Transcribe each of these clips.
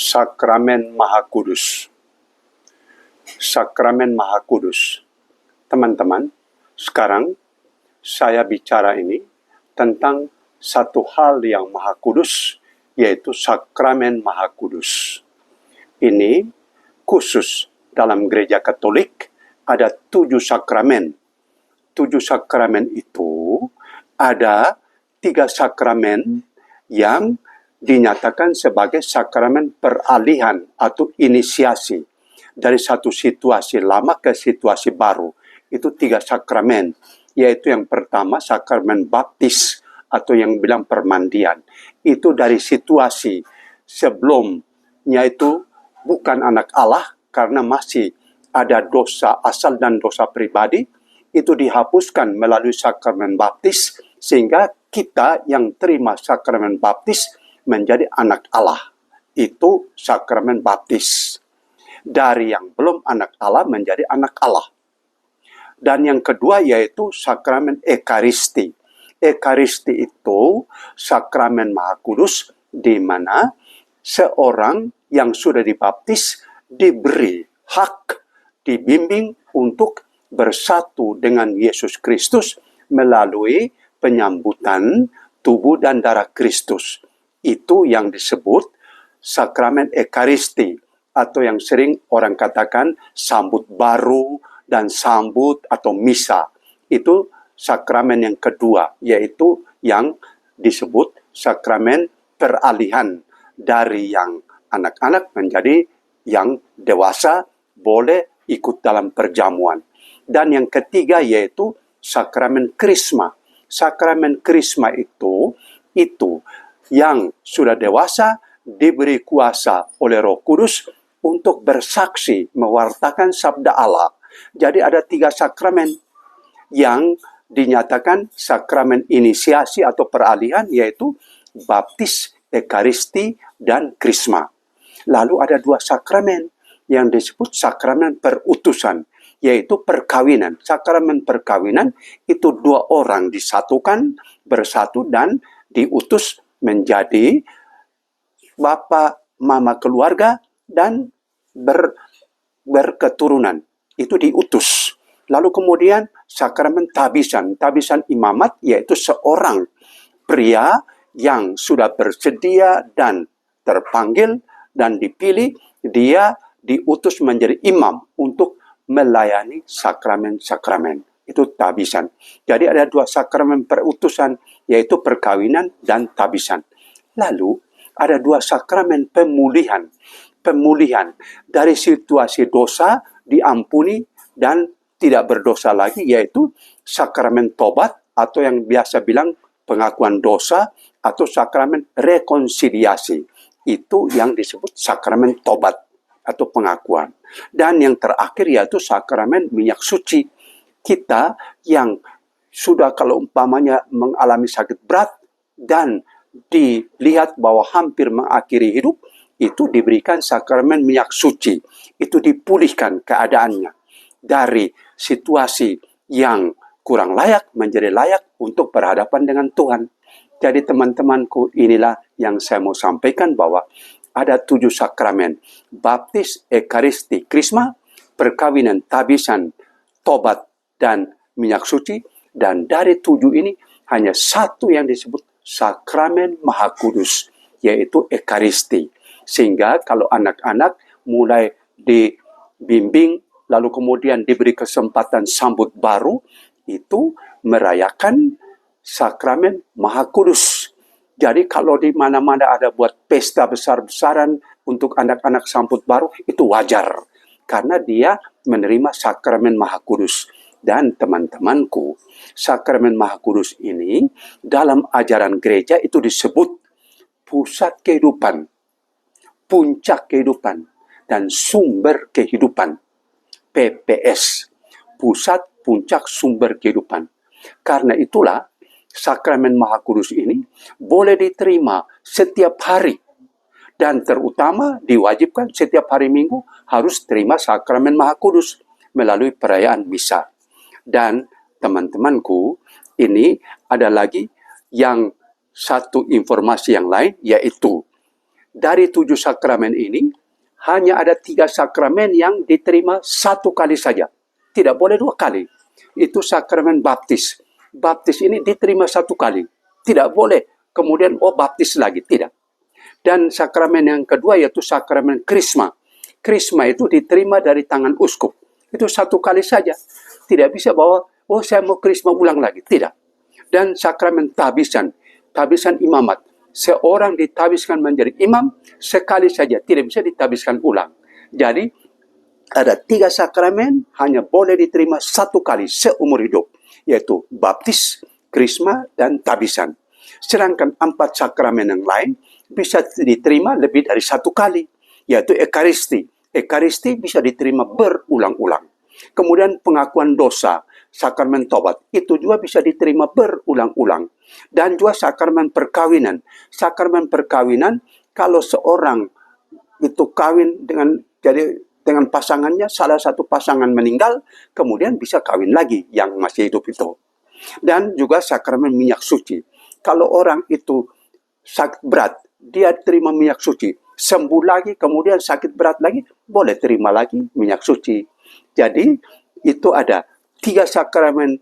Sakramen Maha Kudus. Sakramen Maha Kudus. Teman-teman, sekarang saya bicara ini tentang satu hal yang Maha Kudus, yaitu Sakramen Maha Kudus. Ini khusus dalam gereja Katolik ada 7 sakramen. 7 sakramen itu ada 3 sakramen yang dinyatakan sebagai sakramen peralihan atau inisiasi dari satu situasi lama ke situasi baru. Itu 3 sakramen, yaitu yang pertama sakramen baptis atau yang bilang permandian. Itu dari situasi sebelumnya itu bukan anak Allah karena masih ada dosa asal dan dosa pribadi, itu dihapuskan melalui sakramen baptis sehingga kita yang terima sakramen baptis menjadi anak Allah. Itu sakramen baptis. Dari yang belum anak Allah menjadi anak Allah. Dan yang kedua yaitu sakramen Ekaristi. Ekaristi itu sakramen Maha Kudus di mana seorang yang sudah dibaptis diberi hak, dibimbing untuk bersatu dengan Yesus Kristus melalui penyambutan tubuh dan darah Kristus. Itu yang disebut sakramen Ekaristi atau yang sering orang katakan sambut baru dan sambut atau misa. Itu sakramen yang kedua, yaitu yang disebut sakramen peralihan dari yang anak-anak menjadi yang dewasa boleh ikut dalam perjamuan. Dan yang ketiga yaitu sakramen krisma. Sakramen krisma itu yang sudah dewasa diberi kuasa oleh Roh Kudus untuk bersaksi mewartakan sabda Allah. Jadi ada 3 sakramen yang dinyatakan sakramen inisiasi atau peralihan, yaitu baptis, ekaristi, dan krisma. Lalu ada 2 sakramen yang disebut sakramen perutusan, yaitu perkawinan. Sakramen perkawinan itu 2 orang disatukan, bersatu dan diutus menjadi bapak, mama keluarga dan berketurunan. Itu diutus. Lalu kemudian sakramen tabisan. Tabisan imamat yaitu seorang pria yang sudah bersedia dan terpanggil dan dipilih, dia diutus menjadi imam untuk melayani sakramen-sakramen. Itu tabisan. Jadi ada 2 sakramen perutusan, yaitu perkawinan dan tabisan. Lalu ada 2 sakramen pemulihan. Pemulihan dari situasi dosa diampuni dan tidak berdosa lagi, yaitu sakramen tobat atau yang biasa bilang pengakuan dosa atau sakramen rekonsiliasi. Itu yang disebut sakramen tobat atau pengakuan. Dan yang terakhir yaitu sakramen minyak suci. Kita yang sudah kalau umpamanya mengalami sakit berat dan dilihat bahwa hampir mengakhiri hidup, itu diberikan sakramen minyak suci. Itu dipulihkan keadaannya dari situasi yang kurang layak menjadi layak untuk berhadapan dengan Tuhan. Jadi teman-temanku, inilah yang saya mau sampaikan bahwa ada 7 sakramen. Baptis, ekaristi, krisma, perkawinan, tabisan, tobat, dan minyak suci. Dan dari 7 ini hanya 1 yang disebut sakramen Maha Kudus, yaitu ekaristi. Sehingga kalau anak-anak mulai dibimbing, lalu kemudian diberi kesempatan sambut baru, itu merayakan sakramen Maha Kudus. Jadi kalau di mana-mana ada buat pesta besar-besaran untuk anak-anak sambut baru, itu wajar. Karena dia menerima sakramen Maha Kudus. Dan teman-temanku, sakramen Maha Kudus ini dalam ajaran gereja itu disebut pusat kehidupan, puncak kehidupan, dan sumber kehidupan. PPS, pusat, puncak, sumber kehidupan. Karena itulah sakramen Maha Kudus ini boleh diterima setiap hari. Dan terutama diwajibkan setiap hari Minggu harus terima sakramen Maha Kudus melalui perayaan misa. Dan teman-temanku, ini ada lagi yang satu informasi yang lain, yaitu dari 7 sakramen ini, hanya ada 3 sakramen yang diterima 1 kali saja. Tidak boleh 2 kali. Itu sakramen baptis. Baptis ini diterima 1 kali. Tidak boleh kemudian baptis lagi. Tidak. Dan sakramen yang kedua yaitu sakramen krisma. Krisma itu diterima dari tangan uskup. Itu 1 kali saja. Tidak bisa bahwa, saya mau krisma ulang lagi. Tidak. Dan sakramen tabisan. Tabisan imamat. Seorang ditabiskan menjadi imam sekali saja. Tidak bisa ditabiskan ulang. Jadi, ada 3 sakramen hanya boleh diterima 1 kali seumur hidup. Yaitu baptis, krisma, dan tabisan. Sedangkan 4 sakramen yang lain bisa diterima lebih dari 1 kali. Yaitu ekaristi. Ekaristi bisa diterima berulang-ulang. Kemudian pengakuan dosa, sakramen tobat, itu juga bisa diterima berulang-ulang. Dan juga sakramen perkawinan. Sakramen perkawinan, kalau seorang itu kawin dengan pasangannya, salah satu pasangan meninggal, kemudian bisa kawin lagi yang masih hidup itu. Dan juga sakramen minyak suci. Kalau orang itu sakit berat, dia terima minyak suci. Sembuh lagi, kemudian sakit berat lagi, boleh terima lagi minyak suci. Jadi, itu ada 3 sakramen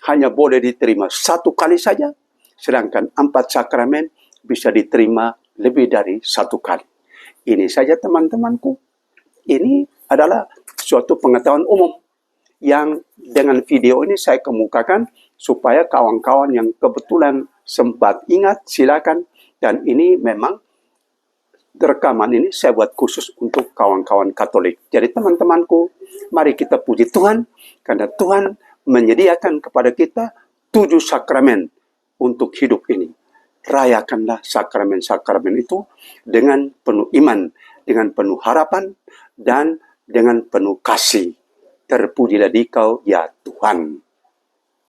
hanya boleh diterima 1 kali saja, sedangkan 4 sakramen bisa diterima lebih dari 1 kali. Ini saja teman-temanku. Ini adalah suatu pengetahuan umum yang dengan video ini saya kemukakan supaya kawan-kawan yang kebetulan sempat ingat, silakan. Dan ini memang rekaman ini saya buat khusus untuk kawan-kawan Katolik. Jadi teman-temanku, mari kita puji Tuhan karena Tuhan menyediakan kepada kita 7 sakramen untuk hidup ini. Rayakanlah sakramen-sakramen itu dengan penuh iman, dengan penuh harapan, dan dengan penuh kasih. Terpujilah Dikau, ya Tuhan.